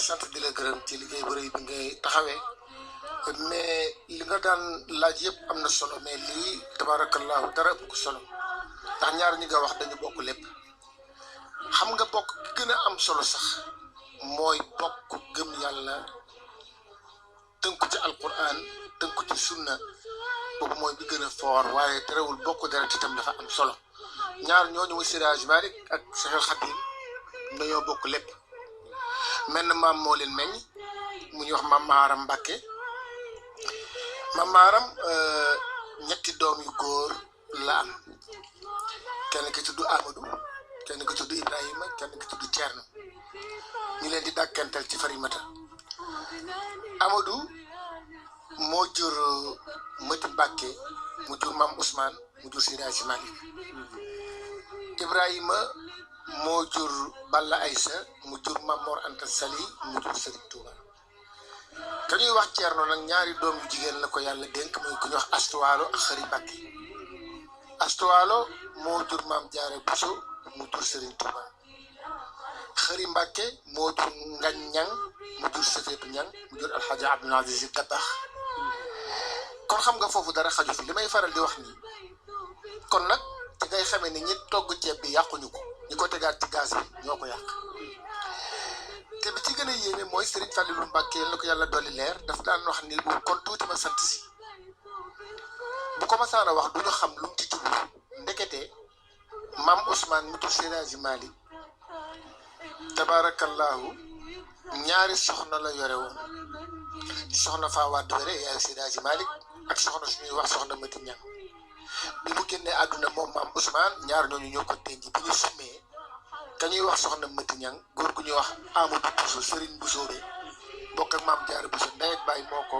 sant di la gërëm ci liggéey bu rëy bi ngay taxawee mais li nga daan laaj yëpp am na solo mais lii tabarakallahu dara ëpp ko solo ndax ñaar ñi nga wax dañu bokk lépp xam nga bokk gi gën a am solo sax mooy bokk gëm yàlla tënku ci alquran tënku ci sunna boobu mooy bi gën a foor waaye terewul bokk dara itam dafa am solo ñaar ñooñu muy Seydi Hadji Malick ak Cheikhul Khadim dañoo bokk lépp menn maam moo leen meññ mu ñuy wax maam Maharam Mbàkke maam Maharam ñetti doom yu góor la am kenn ki tudd Amadou kenn ki tudd Ibrahima kenn ki tudd Thierno ñu leen di dàkkental ci Farimata Amadou moo jur Mati Mbàkke mu jur maam Ousmane mu jur Seydi Hadji Malick Ibrahima moo jur Balla Aïssa mu jur Maam Mor Anta Sali mu jur Serigne Touba ka ñuy wax Thierno nag ñaari doom yu jigéen la ko yàlla dénk muy ku ñuy wax Astuwaalo ak Xëri Mbàkke Astuwaalo moo jur Maam Jaara Buso mu jur Serigne Touba Xëri Mbàkke moo jur Ngañ Ñang mu jur Safeetu Ñang mu jur Alxaaji Abdul Aziz Si Dabax kon xam nga foofu dara xaju fi li may faral di wax nii kon nag ci ngay xamee ni ñi togg ceeb bi yàquñu ko ñi ko tegaat ci gaz bi ñoo ko yàq te bi ci gën a yéeme mooy Serigne Fallilou Mbacke la ko yàlla dolli leer daf daan wax ni bu kon tuuti ma sant si bu ko masaan a wax du ñu xam lu mu ci jublu ndekete maam Ousmane mu tur Seydi Hadji Malick tabarakallahu ñaari soxna la yore woon soxna Faa Wade Wele yaay Seydi Hadji Malick ak soxna suñuy wax soxna Mati Ñang bi mu génnee àdduna moom maam Ousmane ñaar ñooñu ñoo ko denc bi ñu sumee ka ñuy wax soxna Mati Ñang góor gu ñuy wax Amadou Bousso Serigne Bousso be bokk ak maam Jaara Bousso ndey ak baay moo ko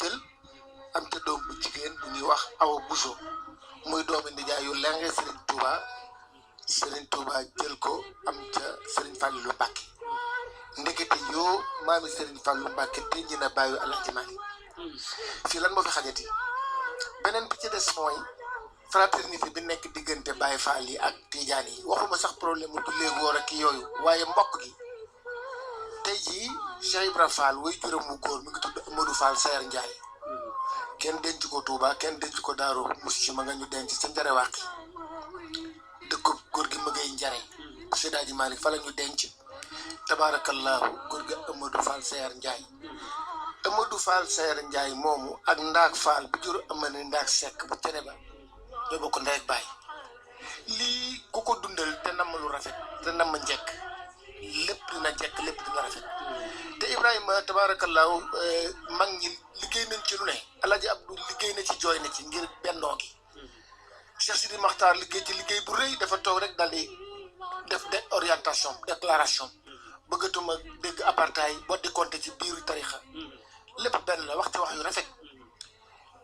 jël am ca doom bu jigéen bu ñuy wax Awa Bousso muy doomi nijaay yu lenge Serigne Touba jël ko am ca Serigne Fallilou Mbacke ndekete yoo maami Serigne Fallou Mbacke denc na bàyyu Alaaji Malick fii lan moo fi xajati beneen bi ci des mooy fraternité bi nekk diggante Baye Fall yi ak Tijaan yi waxuma sax problème mu jullee góor ak yooyu waaye mbokk gi tey jii Cheikh Ibra Fall way juróom mu góor mi ngi tudd Amadou Fall Sayer Ndiaye kenn denc ko Touba kenn denc ko Daaru Musti ma nga ñu denc sa njare wàqi dëkk góor gi ma ngay njare Seydi Hadji Malick fa la ñu denc tabarakallahu góor gi Amadou Fall Sayer Ndiaye Amadou Fall Sayer Ndiaye moomu ak Ndaak Fall bu jur amane Ndaak Seck bu cene ba ñoo bokk ndey ak baay lii ku ko dundal te namm lu rafet te namm njekk lépp dina jekk lépp dina rafet te Ibrahima tabarakallahu mag ñi liggéey nañ ci lu ne Alaaji Abdou liggéey na ci jooy na ci ngir bennoo gi Cheikh Sidi Makhtar liggéey ci liggéey bu rëy dafa toog rek daal di def orientation déclaration bëggatuma dégg apartheid boo di compter ci biiru tarixa lépp benn la wax ci wax yu rafet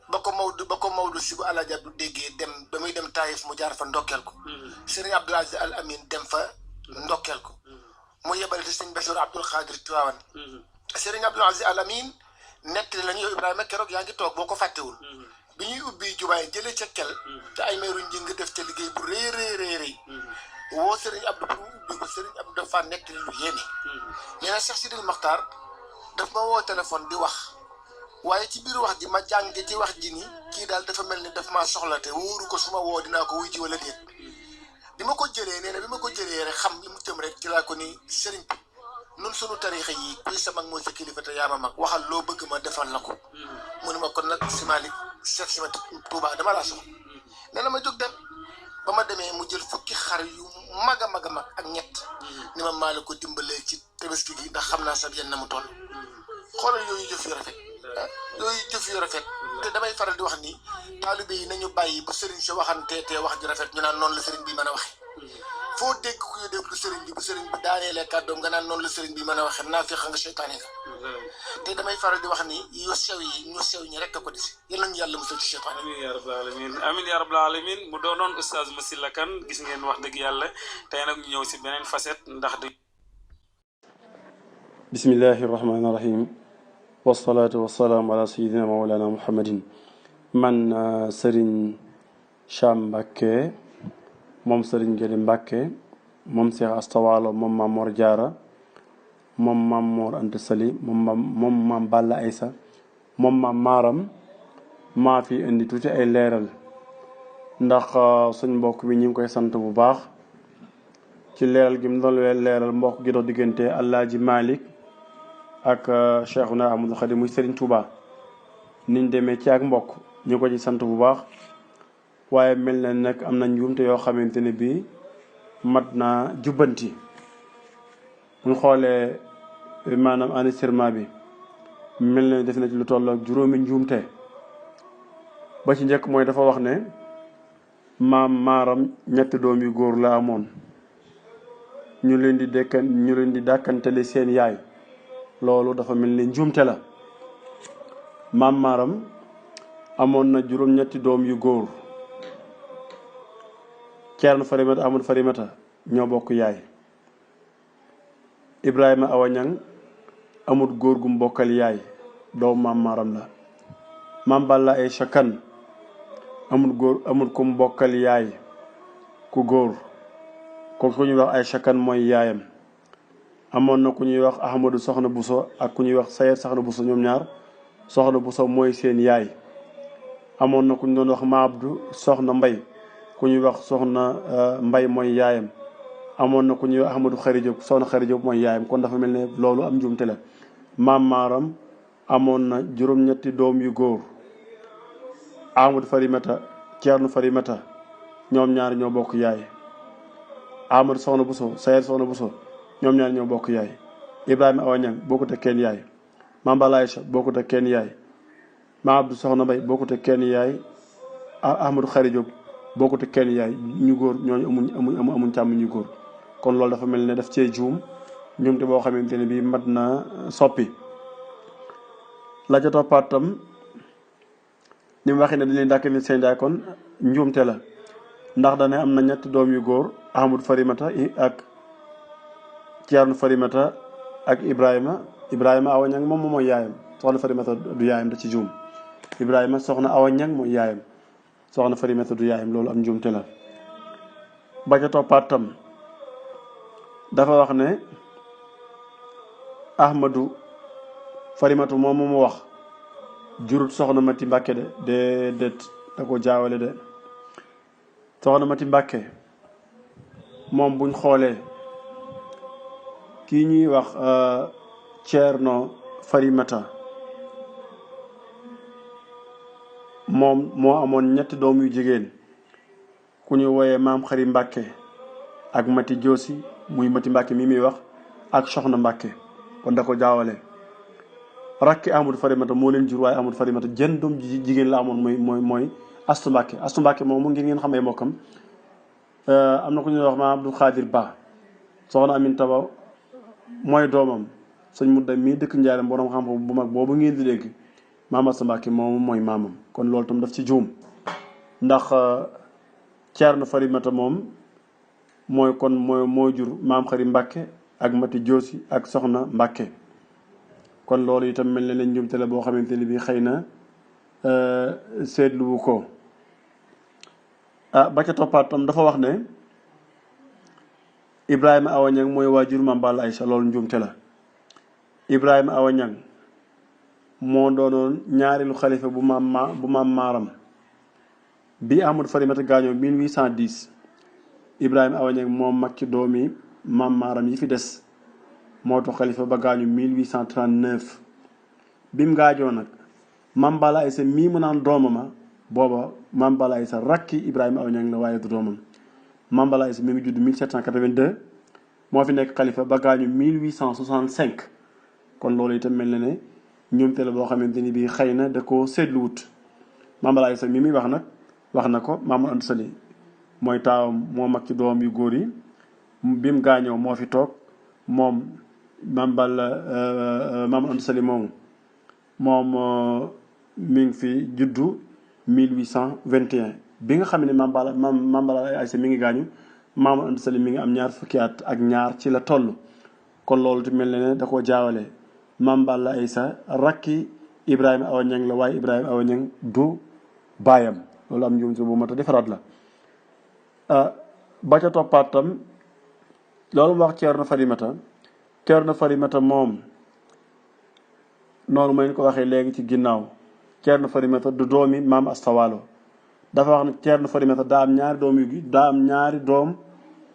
ba ko Maodo si bu Alaaji Abdu déggee dem ba muy dem Taïf mu jaar fa ndokkeel ko Serigne Abdoul Aziz Al Amin dem fa ndokkeel ko mu yebale te Serigne Bassirou Abdoul Khadir Tiwaawan Serigne Abdoul Aziz Al Amin nettali lañu yow Ibrahima keroog yaa ngi toog boo ko fàttewul bi ñuy ubbi jubaay jëlee ca kel te ay meeru nji nga def ca liggéey bu rëy woo Serigne Abdou pour ubbi ko Serigne Abdou dafa nettali lu yéeme nee na Cheikh Sidil Makhtar daf ma woo téléphone di wax waaye ci biir wax ji ma jànge ci wax ji ni kii daal dafa mel ni daf maa soxla te wóoru ko su ma woo dinaa ko wuy ji wala déet bi ma ko jëlee nee na bi ma ko jëlee rek xam li mu tëm rek ci laa ko ni sëriñ bi nun sunu tariixa yi kuy sa mag mooy sa kilifa te yaa ma mag waxal loo bëgg ma defal la ko mu ne ma kon nag si Malick Cheikh si ma Touba dama laa soxla nee na ma jóg dem ba ma demee mu jël fukki xar yu mag a mag ak ñett ni ma maa la ko dimbalee ci tabaski gi ndax xam naa sa yenn na mu toll xoolal yooyu jëf yu rafet yooyu jëf yu rafet te damay faral di wax ni taalibe yi nañu bàyyi bu sëriñ si waxante te wax ju rafet ñu naan noonu la sëriñ bi mën a waxe foo dégg ku ñu déglu sëriñ bi bu sëriñ bi daaneelee kàddoom nga naan noonu la sëriñ bi mën a waxe naa feex nga seytaane nga te damay faral di wax ni yu sew yi ñu sew ñi rek a ko desi yal nañu yàlla musal ci seytaane amiin yaa rabbal alamin amiin yaa rabbal alamin mu doonoon oustaz Massila Kane gis ngeen wax dëgg yàlla tey nag ñu ñëw si beneen facette ndax de bismillahi rahmaani rahim wasalaatu wasalaamu ala sayidina mawlana muhammadin man Serigne Cham Mbacke moom Serigne Guédé Mbacke moom Cheikh Asta Walo moom Mamor Diarra moom maam Mor Anta Sali moom maam Balla Aysa moom maam Maaram maa fi indi tuuti ay leeral ndax suñ mbokk bi ñu ngi koy sant bu baax ci leeral gi mu doon leeral mbokk gi dox diggante Alaaji Malick ak Cheikhuna Ahmadou Khadim muy Serigne Touba niñ demee ci ak mbokk ñu ko ci sant bu baax waaye mel na nag am na njuumte yoo xamante ne bii mat naa jubbanti bu ñu xoolee maanaam enregistrement bi mel na def na ci lu toll ak juróomi njuumte ba ci njëkk mooy dafa wax ne maam Maaram ñetti doom yu góor la amoon ñu leen di dàkkantale seen yaay loolu dafa mel ni njuumte la maam Maaram amoon na juróom-ñetti doom yu góor Ceerno Farimata Ahmadu Farimata ñoo bokk yaay Ibrahima Awa Ñang amul góor gu mbokkal yaay doomu maam Maaram la maam Balla Aysa Kan amul ku mbokkal yaay ku góor ko ku ñuy wax Aysa Kan mooy yaayam amoon na ku ñuy wax Ahmadu Soxna Buso ak ku ñuy wax Sayed Soxna Buso ñoom ñaar Soxna Buso mooy seen yaay amoon na ku ñu doon wax Maabdu Soxna Mbay ku ñuy wax Soxna Mbay mooy yaayam amoon na ku ñuy wax Ahmadu Xari Jóob Soxna Xari Jóob mooy yaayam kon dafa mel ne loolu am njuumte la maam Maaram amoon na juróom-ñetti doom yu góor Ahmadu Farimata Ceerno Farimata ñoom ñaar ñoo bokk yaay Ahmadu Soxna Buso Sayed Soxna Buso ñoom ñaar ñoo bokk yaay Ibrahima Awa Ñang bokkut ak kenn yaay maam Balla Aysa bokkut ak kenn yaay maam Abdu Soxna Mbay bokkut ak kenn yaay Ahmadu Xari Jóob bokkut ak kenn yaay ñu góor ñooñu amuñ càmm ñu góor kon loolu dafa mel ne daf cee juum njuumte boo xamante ne bii mat na soppi la ca toppaat tam ni mu waxee ne dañ leen dàkk ni seen yaay kon njuumte la ndax dane am na ñetti doom yu góor Ahmadu Farimata ak Ceerno Farimata ak Ibrahima Awa Ñang moom mooy yaayam soxna Farimata du yaayam da ci juum Ibrahima soxna Awa Ñang mooy yaayam soxna Farimata du yaayam loolu am njuumte la ba ca toppaat tam dafa wax ne Ahmadu Farimata moom mu wax jurut soxna Mati Mbàkke de da ko jaawale de soxna Mati Mbàkke moom buñ xoolee kii ñuy wax Ceerno Farimata moom moo amoon ñetti doom yu jigéen ku ñu woyee maam Xari Mbàkke ak Mati Joosi muy Mati Mbàkke mi muy wax ak soxna Mbàkke kon da ko jaawale rakki Ahmadu Farimata moo leen jur waaye Ahmadu Farimata jën doom jigéen la amoon mooy Astu Mbàkke moom ngir ngeen xamee mokkam am na ku ñuy wax maam Abdou Xaadir Ba soxna Aminta Ba mooy doomam sëñ Mudda mii dëkk Njaareem borom xam-xam bu mag boobu ngeen di dégg maam Astu Mbàkke moom mooy maamam kon loolu tam daf ci juum ndax Ceerno Farimata moom moo jur maam Xari Mbàkke ak Mati Joosi ak soxna Mbàkke kon loolu itam mel na leen njuumte la boo xamante ni bii xëy na seetluwu ko ba ca toppaat tam dafa wax ne Ibrahima Awa Ñang mooy waajur maam Balla Aysa loolu njuumte la Ibrahima Awa Ñang moo doonoon ñaareelu xalifa bu maam Maaram bi Ahmadu Farimata gaañoo 1810 Ibrahima Awa Ñang moo mag ci doomi maam Maaram yi fi des moo tax xalifa ba gaañu 1839 bi mu gaajoo nag maam Balla Aysa mii mu naan doomama booba maam Balla Aysa rakki Ibrahima Awa Ñang la waaye du doomam maam Balla Aysa mi ngi judd 1782 moo fi nekk xalifa ba gaañu 1865 kon loolu itam mel na ne ñoomte la boo xamante ni bii xëy na da koo seetluwut maam Balla Aysa mi muy wax nag wax na ko Maam Mor Anta Sali mooy taawam moo mag ci doom yu góor yi bi mu gaañoo moo fi toog moom Maam Mor Anta Sali moom mi ngi fi juddu 1821 bi nga xam ne Maam Balla Aysa mi ngi gaañu Maam Mor Anta Sali mi ngi am ñaar fukki at ak ñaar ci la toll kon loolu te mel ne da koo jaawale Maam Balla Aysa rakki Ibrahima Awa Ñang la waaye Ibrahima Awa Ñang du baayam loolu am njuumte bu mat a defaraat la ba ca toppaat tam loolu mu wax Ceerno Farimata Ceerno Farimata moom noonu ma ko waxee léegi ci ginnaaw Ceerno Farimata du doomi maam Asta Waalo dafa wax ne Ceerno Farimata daa am ñaari doom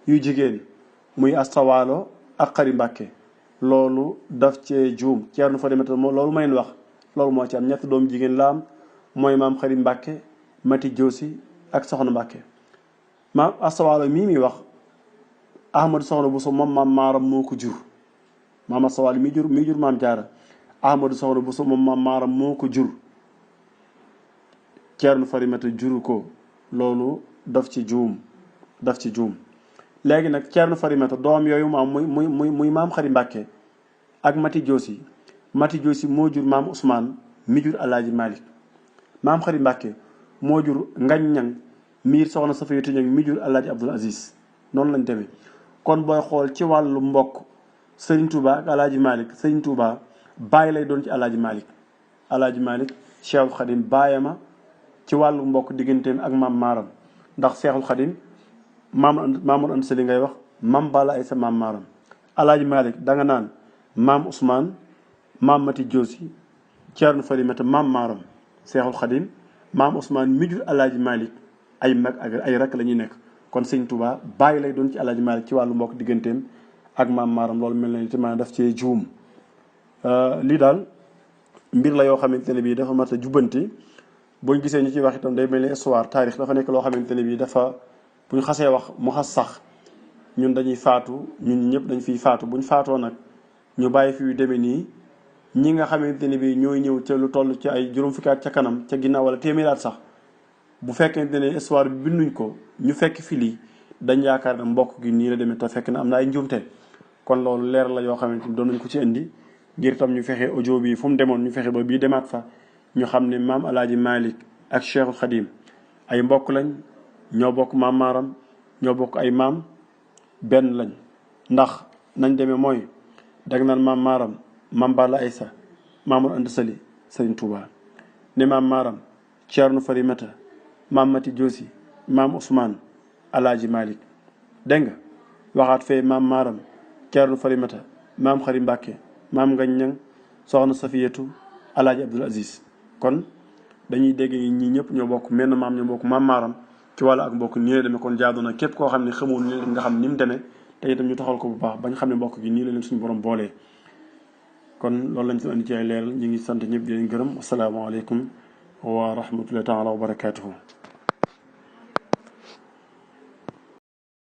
yu jigéen muy Asta Waalo ak Xari Mbàkke loolu daf cee juum Ceerno Farimata moom loolu ma leen wax loolu moo ci am ñetti doom jigéen la am mooy maam Xari Mbàkke Mati Joosi ak Soxna Mbàkke maam Asta Waalo mii muy wax Ahmadu Soxna Buso moom maam Maaram moo ko jur maam Asta Waalo mi jur maam Jaara Ahmadu Soxna Buso moom maam Maaram moo ko jur Ceerno Farimata juru ko loolu daf ci juum léegi nag Ceerno Farimata doom yooyu mu am muy maam Xari Mbàkke ak Mati Joosi moo jur maam Ousmane mi jur Alaaji Malik maam Xari Mbàkke moo jur Ngañ Ñang miir soxna Safiyatu Ñang mi jur Alaaji Abdul Aziz noonu lañ demee kon booy xool ci wàllu mbokk Sëriñ Tuuba ak Alaaji Malik Sëriñ Tuuba bàyyi lay doon ci Alaaji Malik Cheikhul Khadim bàyyama ci wàllu mbokk digganteem ak maam Maaram ndax Cheikhul Khadim Maamor Anta Sali ngay wax maam Balla Aysa maam Maaram Alaaji Malik danga naan maam Ousmane maam Mati Joosi Ceerno Farimata maam Maaram Cheikhul Khadim maam Ousmane mi jur Alaaji Malik ay mag ak ay rakk la ñuy nekk kon Sëriñ Tuuba bàyyi lay doon ci Alaaji Malik ci wàllu mbokk digganteem ak maam Maaram loolu mel na ni tamit daf cee juum lii daal mbir la yoo xamante ne bii dafa mat a jubbanti buñ gisee ñu ci wax itam day mel ni histoire taarix dafa nekk loo xamante ne bii dafa buñ xasee wax mu xas sax ñun dañuy faatu ñun ñëpp dañ fiy faatu buñ faatoo nag ñu bàyyi fi yu demee nii ñi nga xamante ne bii ñooy ñëw ca lu toll ci ay juróom fukki at ca kanam ca ginnaaw wala téeméeri at sax bu fekkente ne histoire bi binduñ ko ñu fekk fi lii dañ yaakaar ne mbokk gi nii la demee te fekk na am na ay njuumte kon loolu leer la yoo xamante ni doon nañ ko ci indi ngir tam ñu fexe audio bi fu mu demoon ñu fexe ba bii demaat fa ñu xam ne maam Alaaji Malik ak Cheikhul Khadim ay mbokk lañ ñoo bokk maam Maaram ñoo bokk ay maam benn lañ ndax nañ demee mooy dag naan maam Maaram maam Balla Aysa Maamor Anta Sali Sëriñ Tuuba ne maam Maaram Ceerno Farimata maam Mati Joosi maam Ousmane Alaaji Malik dégg nga waxaat fee maam Maaram Ceerno Farimata maam Xari Mbàkke maam Ngañ Ñang soxna Safiyatu Alaaji Abdul Aziz kon dañuy dégg ñi ñëpp ñoo bokk menn maam ñoo bokk maam Maaram ci wàllu ak mbokk nii la demee kon jaadu na képp koo xam ne xamul ni nga xam ni mu demee te itam ñu taxal ko bu baax bañ xam ne mbokk gi nii la leen suñu borom boolee kon loolu lañ fi andi ci ay leeral ñu ngi sant ñëpp di leen gërëm asalaamaaleykum wa rahmatullahi taala wa barakaatuhu